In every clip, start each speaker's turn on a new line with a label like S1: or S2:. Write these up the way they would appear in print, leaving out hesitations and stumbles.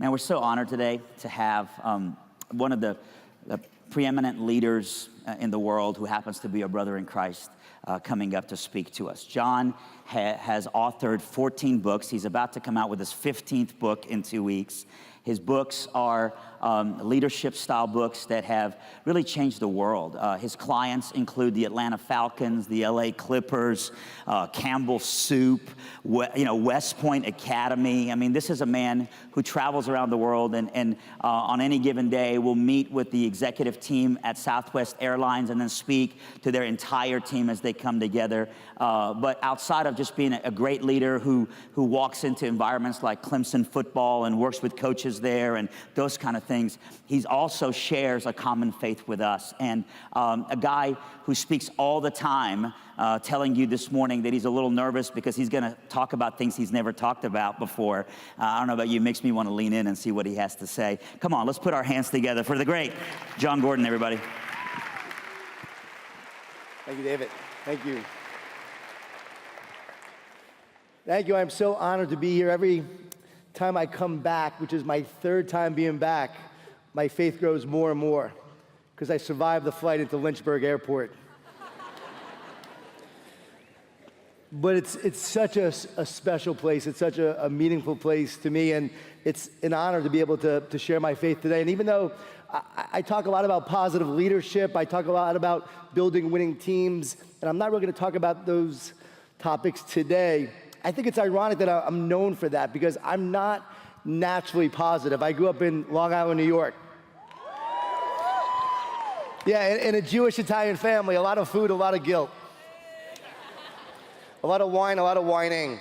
S1: Man, we're so honored today to have one of the preeminent leaders in the world who happens to be a brother in Christ coming up to speak to us. John has authored 14 books. He's about to come out with his 15th book in 2 weeks. His books are leadership style books that have really changed the world. His clients include the Atlanta Falcons, the LA Clippers, Campbell Soup, West Point Academy. I mean, this is a man who travels around the world and on any given day will meet with the executive team at Southwest Airlines and then speak to their entire team as they come together. But outside of just being a great leader who walks into environments like Clemson football and works with coaches there and those kind of things, he also shares a common faith with us. And a guy who speaks all the time, telling you this morning that he's a little nervous because he's gonna talk about things he's never talked about before. I don't know about you, makes me want to lean in and see what he has to say. Come on, let's put our hands together for the great Jon Gordon, everybody.
S2: Thank you, David. Thank you. Thank you. I'm so honored to be here. Every time I come back, which is my third time being back, my faith grows more and more because I survived the flight into Lynchburg Airport. But it's such a special place. It's such a meaningful place to me, and it's an honor to be able to share my faith today. And even though I talk a lot about positive leadership, I talk a lot about building winning teams, and I'm not really going to talk about those topics today, I think it's ironic that I'm known for that because I'm not naturally positive. I grew up in Long Island, New York. Yeah, in a Jewish Italian family, a lot of food, a lot of guilt. A lot of wine, a lot of whining.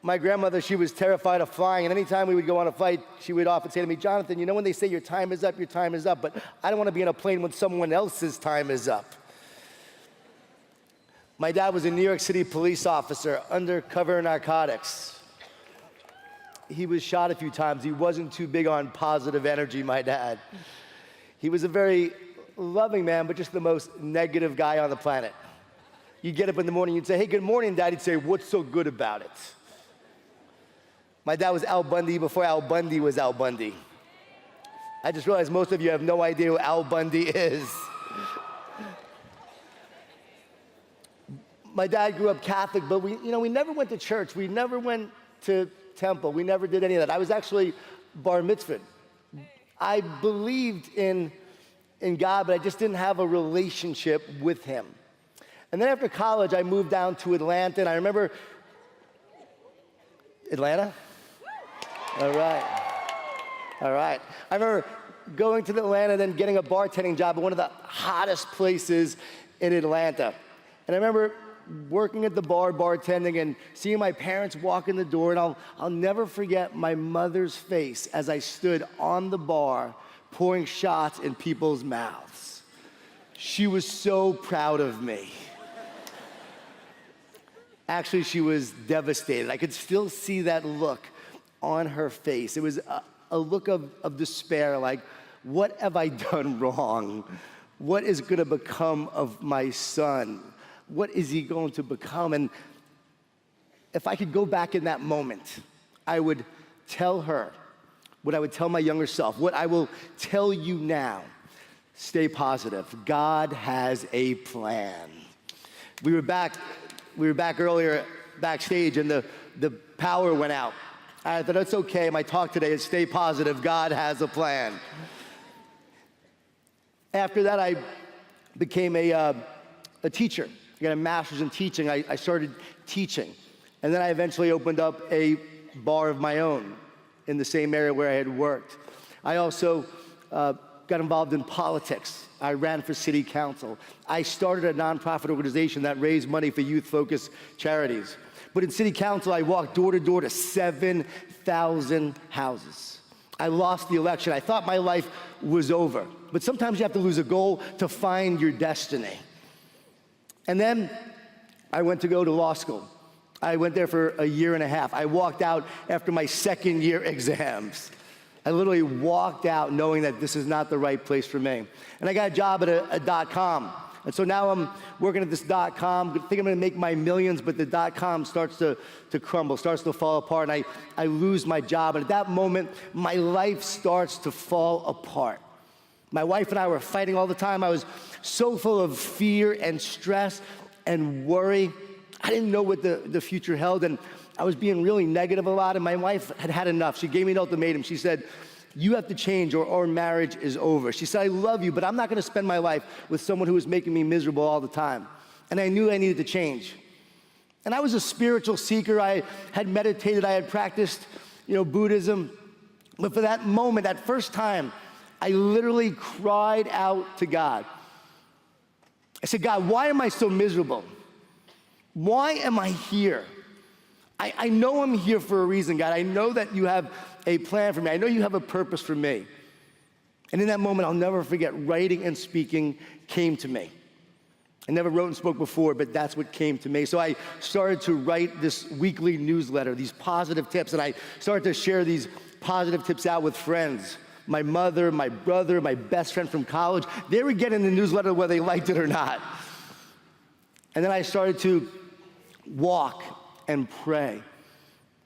S2: My grandmother, she was terrified of flying, and anytime we would go on a flight, she would often say to me, Jonathan, you know when they say your time is up, but I don't want to be on a plane when someone else's time is up. My dad was a New York City police officer, undercover narcotics. He was shot a few times. He wasn't too big on positive energy, my dad. He was a very loving man, but just the most negative guy on the planet. You'd get up in the morning, you'd say, hey, good morning, Dad. He'd say, what's so good about it? My dad was Al Bundy before Al Bundy was Al Bundy. I just realized most of you have no idea who Al Bundy is. My dad grew up Catholic, but we never went to church. We never went to temple. We never did any of that. I was actually bar mitzvahed. I believed in God, but I just didn't have a relationship with him. And then after college, I moved down to Atlanta, and I remember, Atlanta? All right. I remember going to Atlanta and then getting a bartending job at one of the hottest places in Atlanta. And I remember working at the bar, bartending, and seeing my parents walk in the door, and I'll never forget my mother's face as I stood on the bar pouring shots in people's mouths. She was so proud of me. Actually, she was devastated. I could still see that look on her face. It was a look of despair, like, what have I done wrong? What is going to become of my son? What is he going to become? And if I could go back in that moment, I would tell her what I would tell my younger self, what I will tell you now. Stay positive. God has a plan. We were back earlier backstage, and the power went out. I thought, it's okay. My talk today is stay positive. God has a plan. After that, I became a teacher. I got a master's in teaching. I started teaching. And then I eventually opened up a bar of my own in the same area where I had worked. I also got involved in politics. I ran for city council. I started a nonprofit organization that raised money for youth-focused charities. But in city council, I walked door to door to 7,000 houses. I lost the election. I thought my life was over. But sometimes you have to lose a goal to find your destiny. And then I went to go to law school. I went there for a year and a half. I walked out after my second year exams. I literally walked out knowing that this is not the right place for me. And I got a job at a .com And so now I'm working at this .com, think I'm gonna make my millions, but the .com starts to crumble, starts to fall apart, and I lose my job. And at that moment, my life starts to fall apart. My wife and I were fighting all the time. I was so full of fear and stress and worry. I didn't know what the future held, and I was being really negative a lot, and my wife had had enough. She gave me an ultimatum. She said, you have to change or our marriage is over. She said, I love you, but I'm not gonna spend my life with someone who was making me miserable all the time. And I knew I needed to change. And I was a spiritual seeker. I had meditated, I had practiced, Buddhism. But for that moment, that first time, I literally cried out to God. I said, God, why am I so miserable? Why am I here? I know I'm here for a reason, God. I know that you have a plan for me. I know you have a purpose for me. And in that moment, I'll never forget, writing and speaking came to me. I never wrote and spoke before, but that's what came to me. So I started to write this weekly newsletter, these positive tips, and I started to share these positive tips out with friends. My mother, my brother, my best friend from college, they were getting the newsletter whether they liked it or not. And then I started to walk and pray.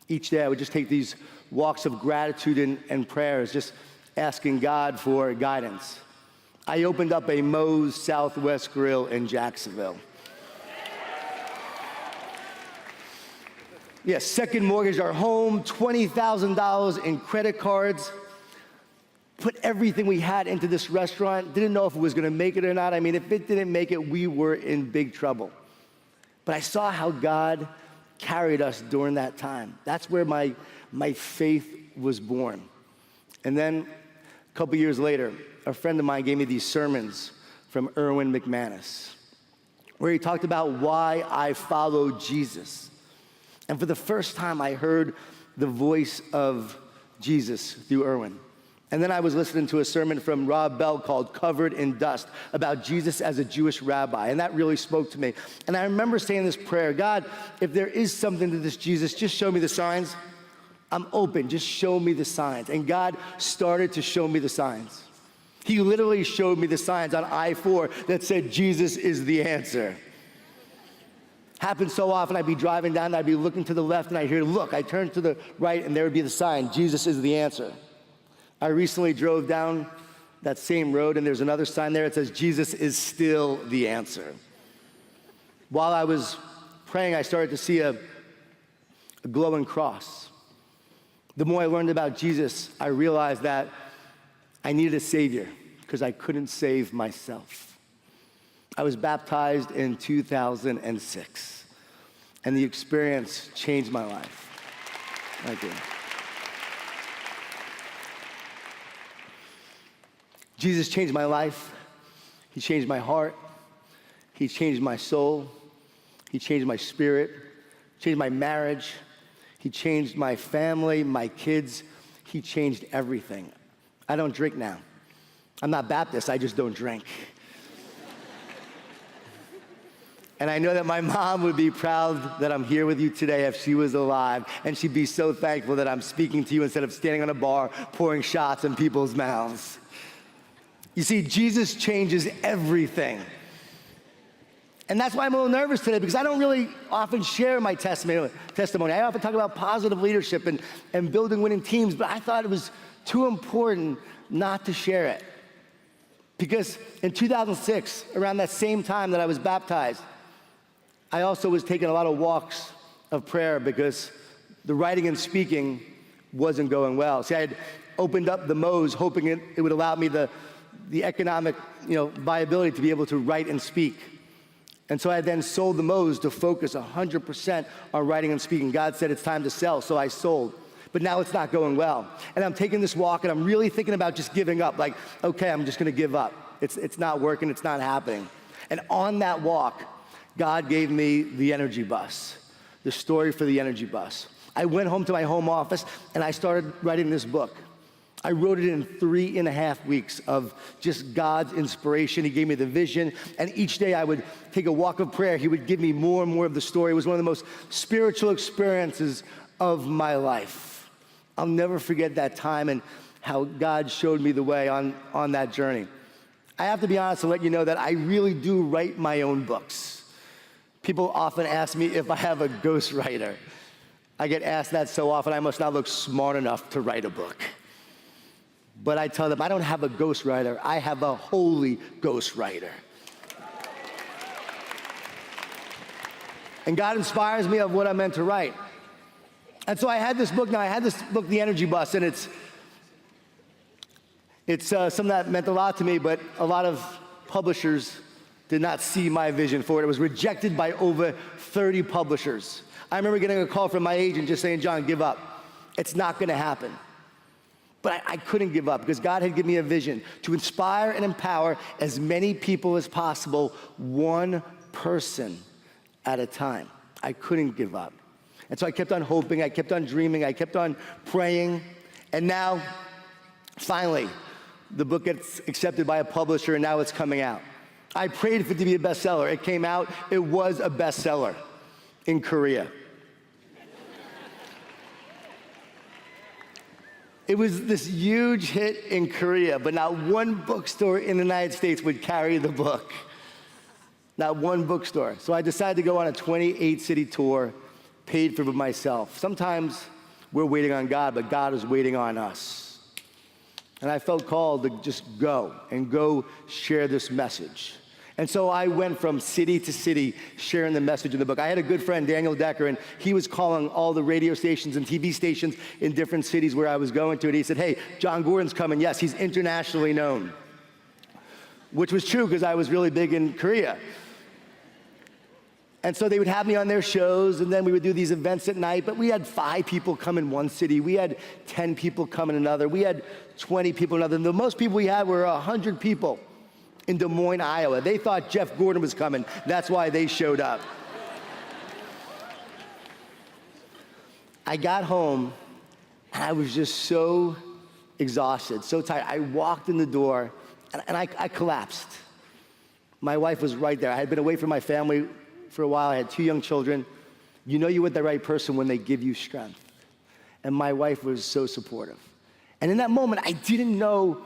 S2: Each day I would just take these walks of gratitude and prayers, just asking God for guidance. I opened up a Moe's Southwest Grill in Jacksonville. Yes, second mortgage our home, $20,000 in credit cards. Put everything we had into this restaurant. Didn't know if it was gonna make it or not. I mean, if it didn't make it, we were in big trouble. But I saw how God carried us during that time. That's where my faith was born. And then a couple years later, a friend of mine gave me these sermons from Erwin McManus, where he talked about why I follow Jesus. And for the first time, I heard the voice of Jesus through Erwin. And then I was listening to a sermon from Rob Bell called Covered in Dust about Jesus as a Jewish rabbi, and that really spoke to me. And I remember saying this prayer, God, if there is something to this Jesus, just show me the signs. I'm open, just show me the signs. And God started to show me the signs. He literally showed me the signs on I-4 that said Jesus is the answer. Happened so often, I'd be driving down, I'd be looking to the left, and I'd hear, look, I turn to the right, and there would be the sign, Jesus is the answer. I recently drove down that same road, and there's another sign there that says, Jesus is still the answer. While I was praying, I started to see a glowing cross. The more I learned about Jesus, I realized that I needed a Savior because I couldn't save myself. I was baptized in 2006, and the experience changed my life. Thank you. Jesus changed my life. He changed my heart. He changed my soul. He changed my spirit. Changed my marriage. He changed my family, my kids. He changed everything. I don't drink now. I'm not Baptist, I just don't drink. And I know that my mom would be proud that I'm here with you today if she was alive, and she'd be so thankful that I'm speaking to you instead of standing on a bar pouring shots in people's mouths. You see, Jesus changes everything. And that's why I'm a little nervous today, because I don't really often share my testimony. I often talk about positive leadership and building winning teams, but I thought it was too important not to share it. Because in 2006, around that same time that I was baptized, I also was taking a lot of walks of prayer because the writing and speaking wasn't going well. See, I had opened up the Moe's hoping it would allow me the economic, viability to be able to write and speak. And so I then sold the Moe's to focus 100% on writing and speaking. God said it's time to sell, so I sold. But now it's not going well. And I'm taking this walk, and I'm really thinking about just giving up. Like, okay, I'm just gonna give up. It's not working, it's not happening. And on that walk, God gave me the energy bus, the story for the energy bus. I went home to my home office, and I started writing this book. I wrote it in 3.5 weeks of just God's inspiration. He gave me the vision, and each day I would take a walk of prayer. He would give me more and more of the story. It was one of the most spiritual experiences of my life. I'll never forget that time and how God showed me the way on that journey. I have to be honest and let you know that I really do write my own books. People often ask me if I have a ghostwriter. I get asked that so often, I must not look smart enough to write a book. But I tell them, I don't have a ghostwriter, I have a holy ghostwriter. And God inspires me of what I'm meant to write. And so I had this book, The Energy Bus, and it's something that meant a lot to me, but a lot of publishers did not see my vision for it. It was rejected by over 30 publishers. I remember getting a call from my agent just saying, John, give up. It's not gonna happen. But I couldn't give up because God had given me a vision to inspire and empower as many people as possible, one person at a time. I couldn't give up. And so I kept on hoping, I kept on dreaming, I kept on praying, and now, finally, the book gets accepted by a publisher and now it's coming out. I prayed for it to be a bestseller. It came out, it was a bestseller in Korea. It was this huge hit in Korea, but not one bookstore in the United States would carry the book. Not one bookstore. So I decided to go on a 28-city tour, paid for by myself. Sometimes we're waiting on God, but God is waiting on us. And I felt called to just go share this message. And so I went from city to city sharing the message in the book. I had a good friend, Daniel Decker, and he was calling all the radio stations and TV stations in different cities where I was going to, and he said, hey, Jon Gordon's coming. Yes, he's internationally known. Which was true because I was really big in Korea. And so they would have me on their shows, and then we would do these events at night, but we had 5 people come in one city. We had 10 people come in another. We had 20 people in another. And the most people we had were 100 people in Des Moines, Iowa. They thought Jeff Gordon was coming. That's why they showed up. I got home, and I was just so exhausted, so tired. I walked in the door, and I collapsed. My wife was right there. I had been away from my family for a while. I had 2 young children. You know you're with the right person when they give you strength. And my wife was so supportive. And in that moment, I didn't know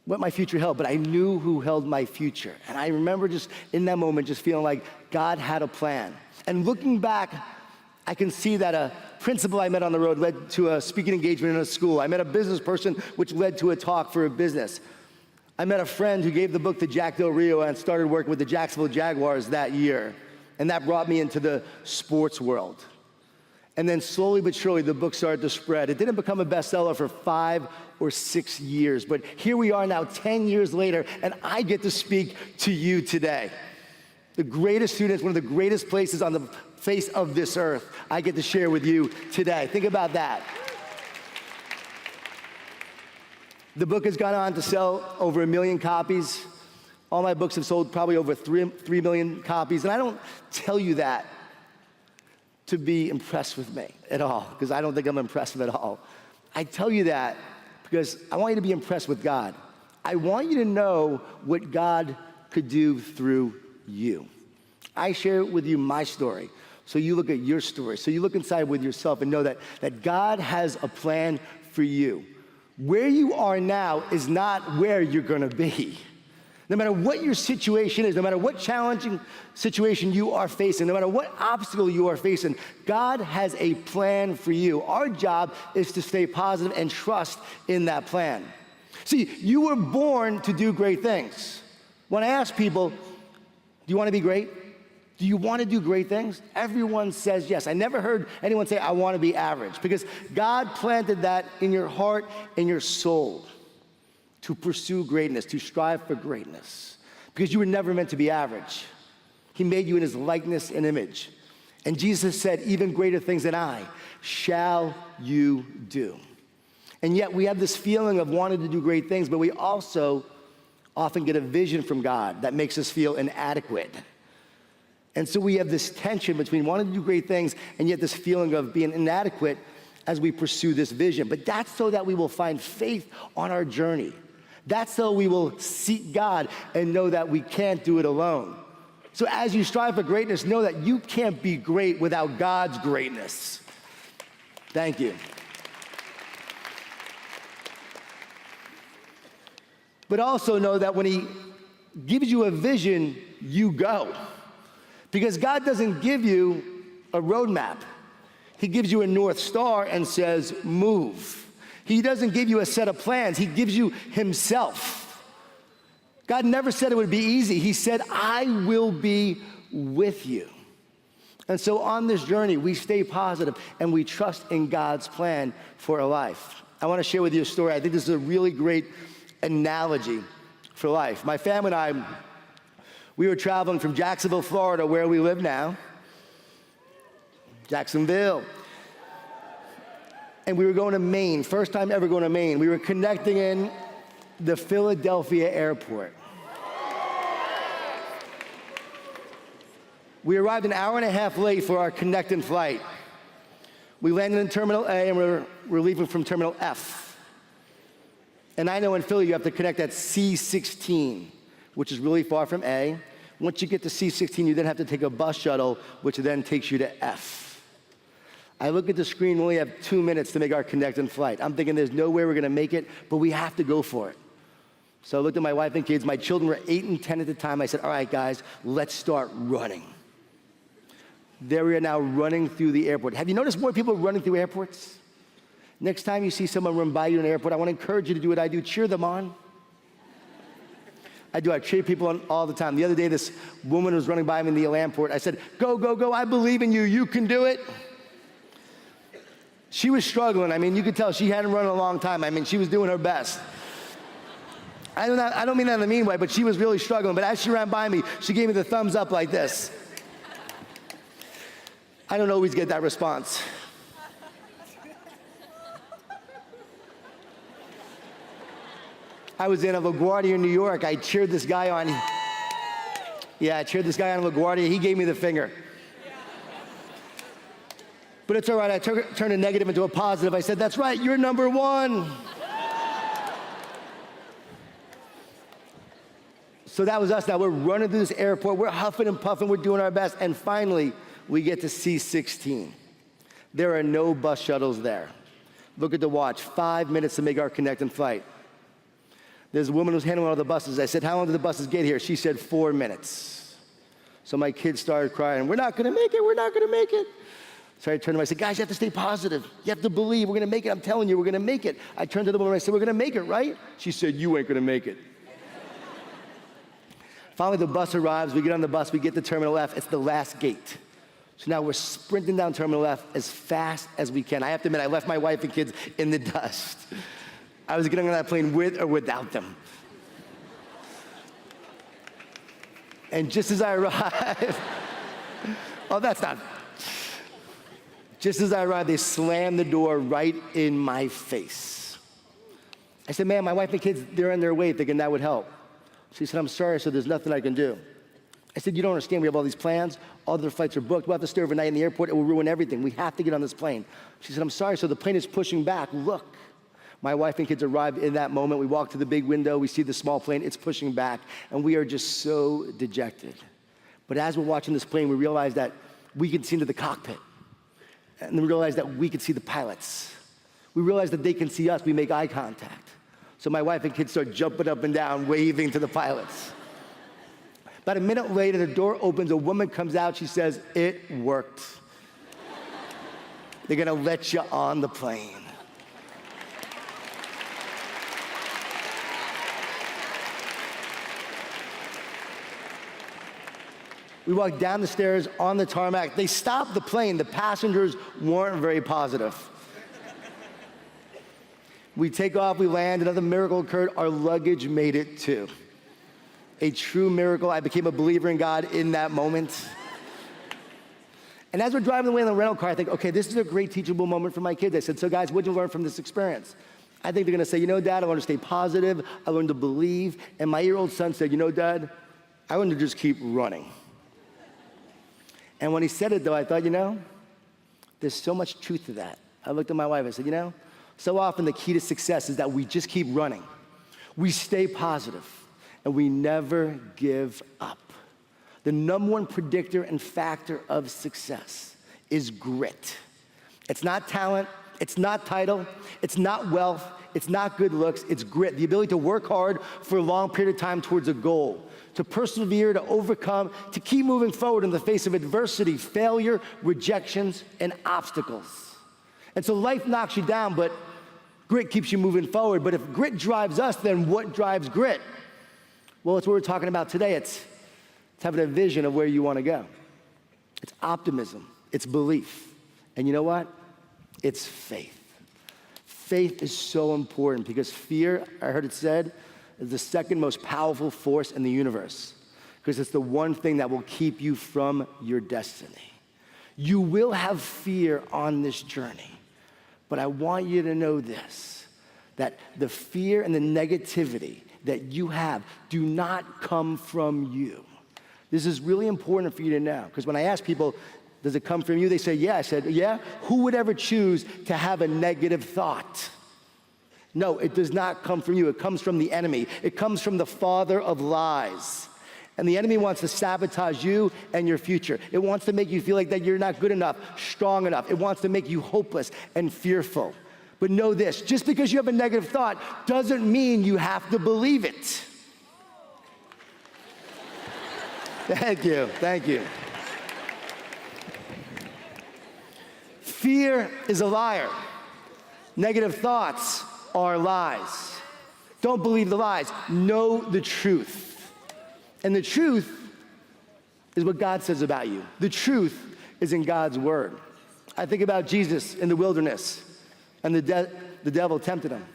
S2: what my future held, but I knew who held my future. And I remember just in that moment, just feeling like God had a plan. And looking back, I can see that a principal I met on the road led to a speaking engagement in a school. I met a business person, which led to a talk for a business. I met a friend who gave the book to Jack Del Rio and started working with the Jacksonville Jaguars that year. And that brought me into the sports world. And then slowly but surely, the book started to spread. It didn't become a bestseller for 5 or 6 years, but here we are now 10 years later, and I get to speak to you today. The greatest students, one of the greatest places on the face of this earth, I get to share with you today. Think about that. The book has gone on to sell over 1 million copies. All my books have sold probably over 3 million copies, and I don't tell you that to be impressed with me at all, because I don't think I'm impressive at all. I tell you that because I want you to be impressed with God. I want you to know what God could do through you. I share with you my story, so you look at your story, so you look inside with yourself and know that God has a plan for you. Where you are now is not where you're gonna be. No matter what your situation is, no matter what challenging situation you are facing, no matter what obstacle you are facing, God has a plan for you. Our job is to stay positive and trust in that plan. See, you were born to do great things. When I ask people, do you want to be great? Do you want to do great things? Everyone says yes. I never heard anyone say, I want to be average, because God planted that in your heart and your soul. To pursue greatness, to strive for greatness. Because you were never meant to be average. He made you in his likeness and image. And Jesus said, even greater things than I shall you do. And yet we have this feeling of wanting to do great things, but we also often get a vision from God that makes us feel inadequate. And so we have this tension between wanting to do great things and yet this feeling of being inadequate as we pursue this vision. But that's so that we will find faith on our journey. That's so we will seek God and know that we can't do it alone. So as you strive for greatness, know that you can't be great without God's greatness. Thank you. But also know that when he gives you a vision, you go. Because God doesn't give you a roadmap. He gives you a North Star and says, move. He doesn't give you a set of plans. He gives you himself. God never said it would be easy. He said, I will be with you. And so on this journey, we stay positive and we trust in God's plan for our life. I want to share with you a story. I think this is a really great analogy for life. My family and I, we were traveling from Jacksonville, Florida, where we live now, Jacksonville. And we were going to Maine, first time ever going to Maine. We were connecting in the Philadelphia airport. We arrived an hour and a half late for our connecting flight. We landed in Terminal A and we're leaving from Terminal F. And I know in Philly you have to connect at C16, which is really far from A. Once you get to C16, you then have to take a bus shuttle, which then takes you to F. I look at the screen, we only have 2 minutes to make our connecting flight. I'm thinking there's no way we're gonna make it, but we have to go for it. So I looked at my wife and kids. My children were 8 and 10 at the time. I said, all right, guys, let's start running. There we are now running through the airport. Have you noticed more people running through airports? Next time you see someone run by you in an airport, I wanna encourage you to do what I do, cheer them on. I cheer people on all the time. The other day, this woman was running by me in the airport. I said, go, go, go, I believe in you, you can do it. She was struggling. I mean, you could tell she hadn't run in a long time. I mean, she was doing her best. I don't mean that in a mean way, but she was really struggling. But as she ran by me, she gave me the thumbs up like this. I don't always get that response. I was in LaGuardia, New York. I cheered this guy on. Yeah, I cheered this guy on LaGuardia. He gave me the finger. But it's all right, I turned a negative into a positive. I said, that's right, you're number one. So that was us now. We're running through this airport. We're huffing and puffing. We're doing our best. And finally, we get to C16. There are no bus shuttles there. Look at the watch, 5 minutes to make our connecting flight. There's a woman who's handling all the buses. I said, how long do the buses get here? She said, 4 minutes. So my kids started crying, we're not gonna make it, we're not gonna make it. So I turned to them, I said, guys, you have to stay positive. You have to believe, we're gonna make it, I'm telling you, we're gonna make it. I turned to the woman, I said, we're gonna make it, right? She said, you ain't gonna make it. Finally, the bus arrives, we get on the bus, we get to Terminal F, it's the last gate. So now we're sprinting down Terminal F as fast as we can. I have to admit, I left my wife and kids in the dust. I was getting on that plane with or without them. And just as I arrived, oh, that's not. Just as I arrived, they slammed the door right in my face. I said, man, my wife and kids, they're on their way thinking that would help. She said, I'm sorry, so there's nothing I can do. I said, you don't understand, we have all these plans, all their flights are booked, we'll have to stay overnight in the airport, it will ruin everything. We have to get on this plane. She said, I'm sorry, so the plane is pushing back, look. My wife and kids arrived in that moment. We walk to the big window, we see the small plane, it's pushing back, and we are just so dejected. But as we're watching this plane, we realize that we can see into the cockpit. And then we realize that we can see the pilots. We realize that they can see us, we make eye contact. So my wife and kids start jumping up and down, waving to the pilots. About a minute later, the door opens, a woman comes out, she says, it worked. They're gonna let you on the plane. We walked down the stairs on the tarmac. They stopped the plane. The passengers weren't very positive. We take off, we land, another miracle occurred. Our luggage made it too. A true miracle. I became a believer in God in that moment. And as we're driving away in the rental car, I think, okay, this is a great teachable moment for my kids. I said, so guys, what'd you learn from this experience? I think they're gonna say, you know, Dad, I learned to stay positive. I learned to believe. And my 8-year-old son said, you know, Dad, I learned to just keep running. And when he said it, though, I thought, you know, there's so much truth to that. I looked at my wife, I said, you know, so often the key to success is that we just keep running. We stay positive, and we never give up. The number one predictor and factor of success is grit. It's not talent, it's not title, it's not wealth, It's not good looks, it's grit. The ability to work hard for a long period of time towards a goal, to persevere, to overcome, to keep moving forward in the face of adversity, failure, rejections, and obstacles. And so life knocks you down, but grit keeps you moving forward. But if grit drives us, then what drives grit? Well, it's what we're talking about today. It's having a vision of where you want to go. It's optimism. It's belief. And you know what? It's faith. Faith is so important because fear, I heard it said, is the second most powerful force in the universe because it's the one thing that will keep you from your destiny. You will have fear on this journey, but I want you to know this, that the fear and the negativity that you have do not come from you. This is really important for you to know because when I ask people, does it come from you? They say, yeah. I said, yeah? Who would ever choose to have a negative thought? No, it does not come from you. It comes from the enemy. It comes from the father of lies. And the enemy wants to sabotage you and your future. It wants to make you feel like that you're not good enough, strong enough. It wants to make you hopeless and fearful. But know this, just because you have a negative thought doesn't mean you have to believe it. Thank you, thank you. Fear is a liar. Negative thoughts are lies. Don't believe the lies. Know the truth. And the truth is what God says about you. The truth is in God's word. I think about Jesus in the wilderness, and the devil tempted him.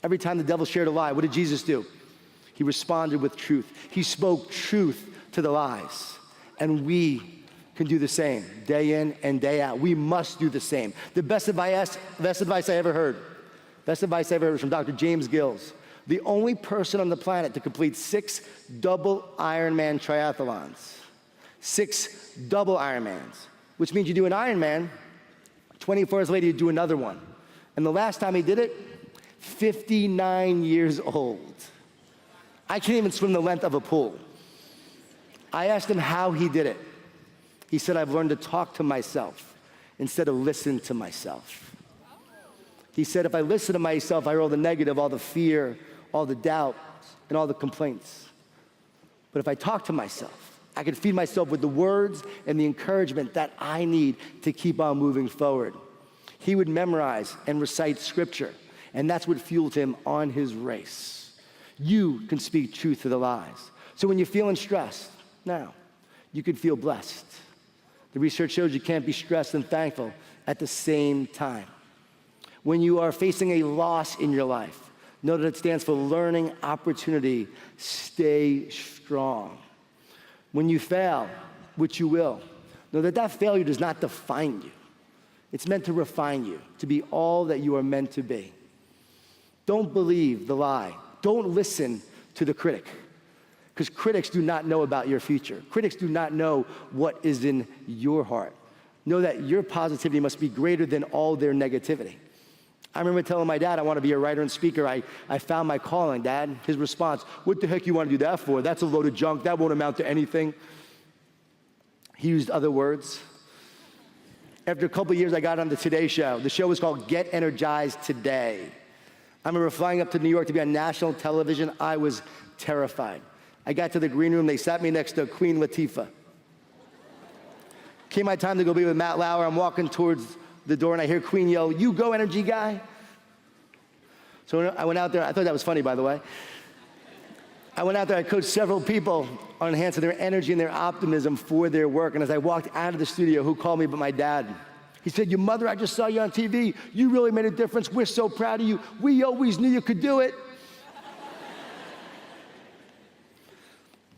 S2: Every time the devil shared a lie, what did Jesus do? He responded with truth. He spoke truth to the lies. And we can do the same day in and day out. We must do the same. The best advice I ever heard was from Dr. James Gills, the only person on the planet to complete 6 double Ironman triathlons. 6 double Ironmans, which means you do an Ironman, 24 hours later you do another one. And the last time he did it, 59 years old. I can't even swim the length of a pool. I asked him how he did it. He said, I've learned to talk to myself instead of listen to myself. He said, if I listen to myself, I hear all the negative, all the fear, all the doubt, and all the complaints. But if I talk to myself, I can feed myself with the words and the encouragement that I need to keep on moving forward. He would memorize and recite scripture, and that's what fueled him on his race. You can speak truth to the lies. So when you're feeling stressed, now, you could feel blessed. The research shows you can't be stressed and thankful at the same time. When you are facing a loss in your life, know that it stands for learning, opportunity, stay strong. When you fail, which you will, know that that failure does not define you. It's meant to refine you, to be all that you are meant to be. Don't believe the lie. Don't listen to the critic. Because critics do not know about your future. Critics do not know what is in your heart. Know that your positivity must be greater than all their negativity. I remember telling my dad I want to be a writer and speaker. I found my calling, Dad. His response, what the heck you want to do that for? That's a load of junk. That won't amount to anything. He used other words. After a couple of years, I got on the Today Show. The show was called Get Energized Today. I remember flying up to New York to be on national television. I was terrified. I got to the green room. They sat me next to Queen Latifah. Came my time to go be with Matt Lauer. I'm walking towards the door, and I hear Queen yell, "You go, energy guy." So I went out there. I thought that was funny, by the way. I went out there. I coached several people on enhancing their energy and their optimism for their work. And as I walked out of the studio, who called me but my dad? He said, "Your mother, I just saw you on TV. You really made a difference. We're so proud of you. We always knew you could do it."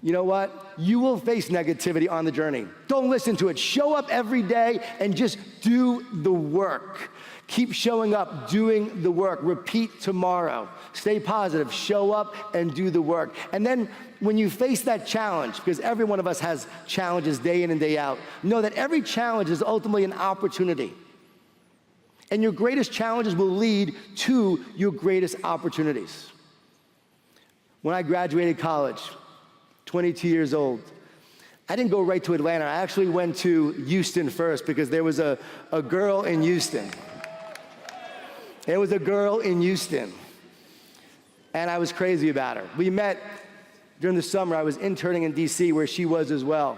S2: You know what? You will face negativity on the journey. Don't listen to it. Show up every day and just do the work. Keep showing up, doing the work. Repeat tomorrow. Stay positive. Show up and do the work. And then when you face that challenge, because every one of us has challenges day in and day out, know that every challenge is ultimately an opportunity. And your greatest challenges will lead to your greatest opportunities. When I graduated college, 22 years old, I didn't go right to Atlanta. I actually went to Houston first because there was a girl in Houston. It was a girl in Houston, and I was crazy about her. We met during the summer. I was interning in DC where she was as well.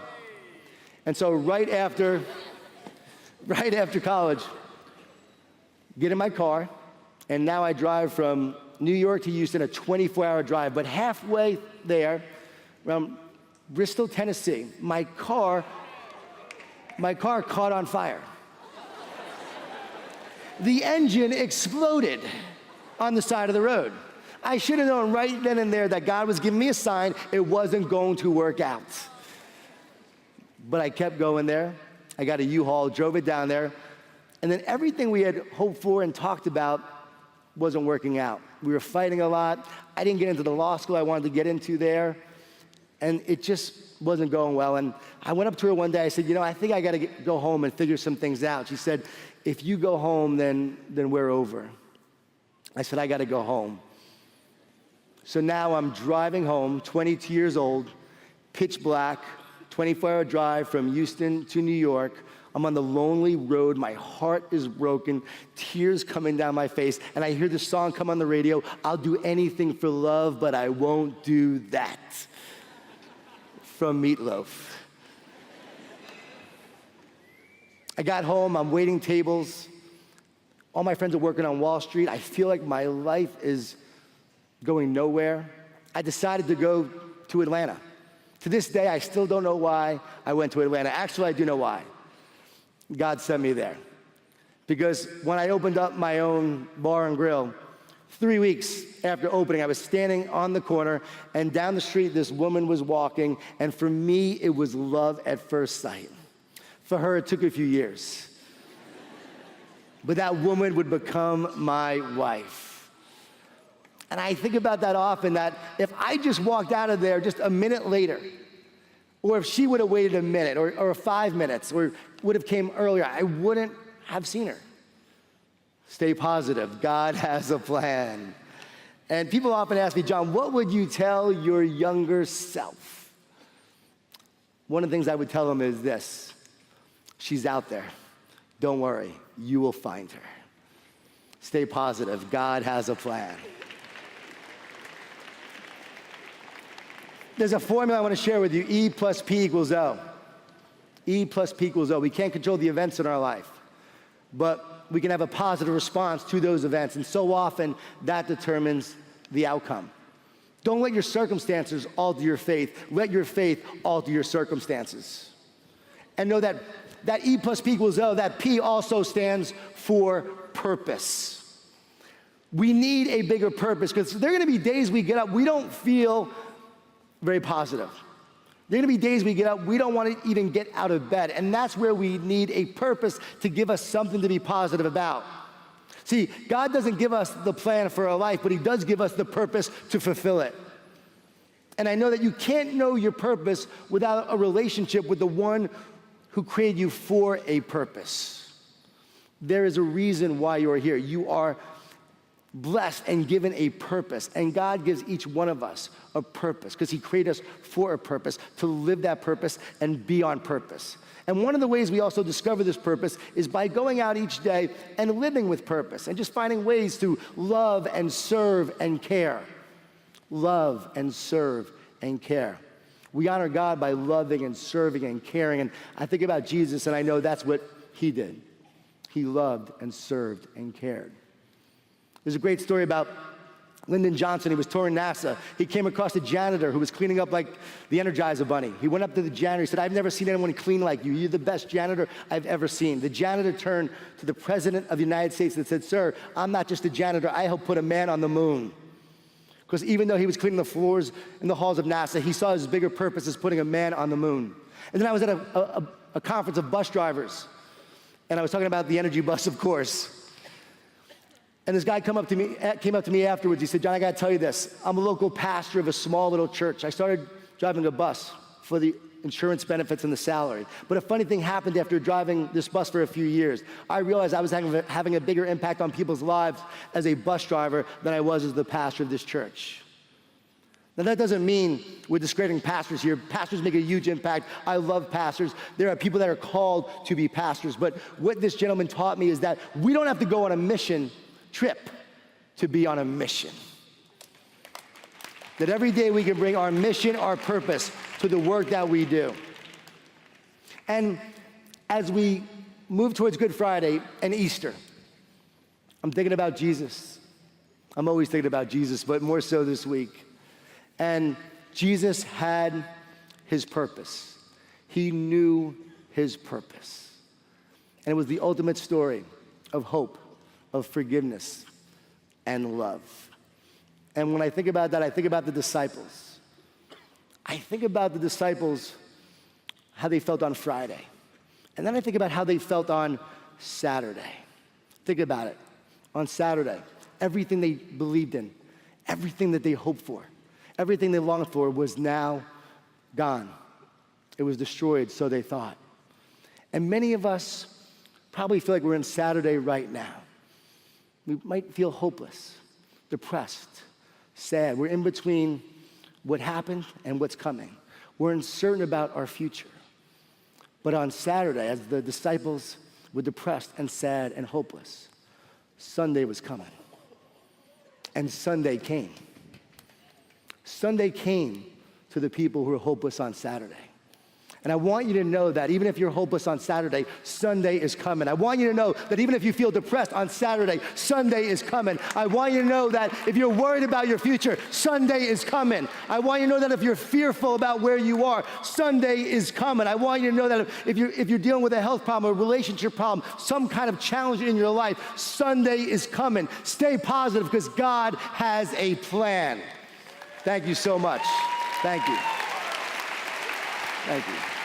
S2: And so right after college, get in my car, and now I drive from New York to Houston, a 24-hour drive. But halfway there, around Bristol, Tennessee, my car caught on fire. The engine exploded on the side of the road. I should have known right then and there that God was giving me a sign it wasn't going to work out. But I kept going there. I got a U-Haul, drove it down there, and then everything we had hoped for and talked about wasn't working out. We were fighting a lot. I didn't get into the law school I wanted to get into there, and it just wasn't going well. And I went up to her one day. I said, I think I got to go home and figure some things out. She said, if you go home, then we're over. I said, I got to go home. So now I'm driving home, 22 years old, pitch black, 24-hour drive from Houston to New York. I'm on the lonely road. My heart is broken, tears coming down my face, and I hear this song come on the radio, I'll do anything for love, but I won't do that, from Meatloaf. I got home, I'm waiting tables. All my friends are working on Wall Street. I feel like my life is going nowhere. I decided to go to Atlanta. To this day, I still don't know why I went to Atlanta. Actually, I do know why. God sent me there. Because when I opened up my own bar and grill, 3 weeks after opening, I was standing on the corner, and down the street, this woman was walking, and for me, it was love at first sight. For her, it took a few years. But that woman would become my wife. And I think about that often, that if I just walked out of there just a minute later, or if she would have waited a minute, or 5 minutes, or would have came earlier, I wouldn't have seen her. Stay positive. God has a plan. And people often ask me, John, what would you tell your younger self? One of the things I would tell them is this: she's out there. Don't worry, you will find her. Stay positive. God has a plan. There's a formula I want to share with you. E plus P equals O. E plus P equals O. We can't control the events in our life, but we can have a positive response to those events, and so often that determines the outcome. Don't let your circumstances alter your faith. Let your faith alter your circumstances. And know that E plus P equals O, that P also stands for purpose. We need a bigger purpose, because there are going to be days we get up, we don't feel very positive. There are going to be days we get up, we don't want to even get out of bed, and that's where we need a purpose to give us something to be positive about. See, God doesn't give us the plan for our life, but He does give us the purpose to fulfill it. And I know that you can't know your purpose without a relationship with the one who created you for a purpose. There is a reason why you are here. You are blessed and given a purpose, and God gives each one of us a purpose, because He created us for a purpose, to live that purpose and be on purpose. And one of the ways we also discover this purpose is by going out each day and living with purpose, and just finding ways to love and serve and care. Love and serve and care. We honor God by loving and serving and caring, and I think about Jesus, and I know that's what He did. He loved and served and cared. There's a great story about Lyndon Johnson. He was touring NASA. He came across a janitor who was cleaning up like the Energizer Bunny. He went up to the janitor. He said, I've never seen anyone clean like you. You're the best janitor I've ever seen. The janitor turned to the President of the United States and said, sir, I'm not just a janitor. I helped put a man on the moon. Because even though he was cleaning the floors in the halls of NASA, he saw his bigger purpose as putting a man on the moon. And then I was at a conference of bus drivers, and I was talking about the energy bus, of course. And this guy came up to me afterwards. He said, John, I got to tell you this. I'm a local pastor of a small little church. I started driving a bus for the insurance benefits and the salary. But a funny thing happened after driving this bus for a few years. I realized I was having a bigger impact on people's lives as a bus driver than I was as the pastor of this church. Now, that doesn't mean we're discrediting pastors here. Pastors make a huge impact. I love pastors. There are people that are called to be pastors. But what this gentleman taught me is that we don't have to go on a mission trip to be on a mission. That every day we can bring our mission, our purpose to the work that we do. And as we move towards Good Friday and Easter, I'm thinking about Jesus. I'm always thinking about Jesus, but more so this week. And Jesus had his purpose. He knew his purpose. And it was the ultimate story of hope, of forgiveness, and love. And when I think about that, I think about the disciples. I think about the disciples, how they felt on Friday. And then I think about how they felt on Saturday. Think about it. On Saturday, everything they believed in, everything that they hoped for, everything they longed for was now gone. It was destroyed, so they thought. And many of us probably feel like we're in Saturday right now. We might feel hopeless, depressed, sad. We're in between what happened and what's coming. We're uncertain about our future. But on Saturday, as the disciples were depressed and sad and hopeless, Sunday was coming. And Sunday came. Sunday came to the people who were hopeless on Saturday. And I want you to know that even if you're hopeless on Saturday, Sunday is coming. I want you to know that even if you feel depressed on Saturday, Sunday is coming. I want you to know that if you're worried about your future, Sunday is coming. I want you to know that if you're fearful about where you are, Sunday is coming. I want you to know that if you're dealing with a health problem, a relationship problem, some kind of challenge in your life, Sunday is coming. Stay positive because God has a plan. Thank you so much. Thank you. Thank you.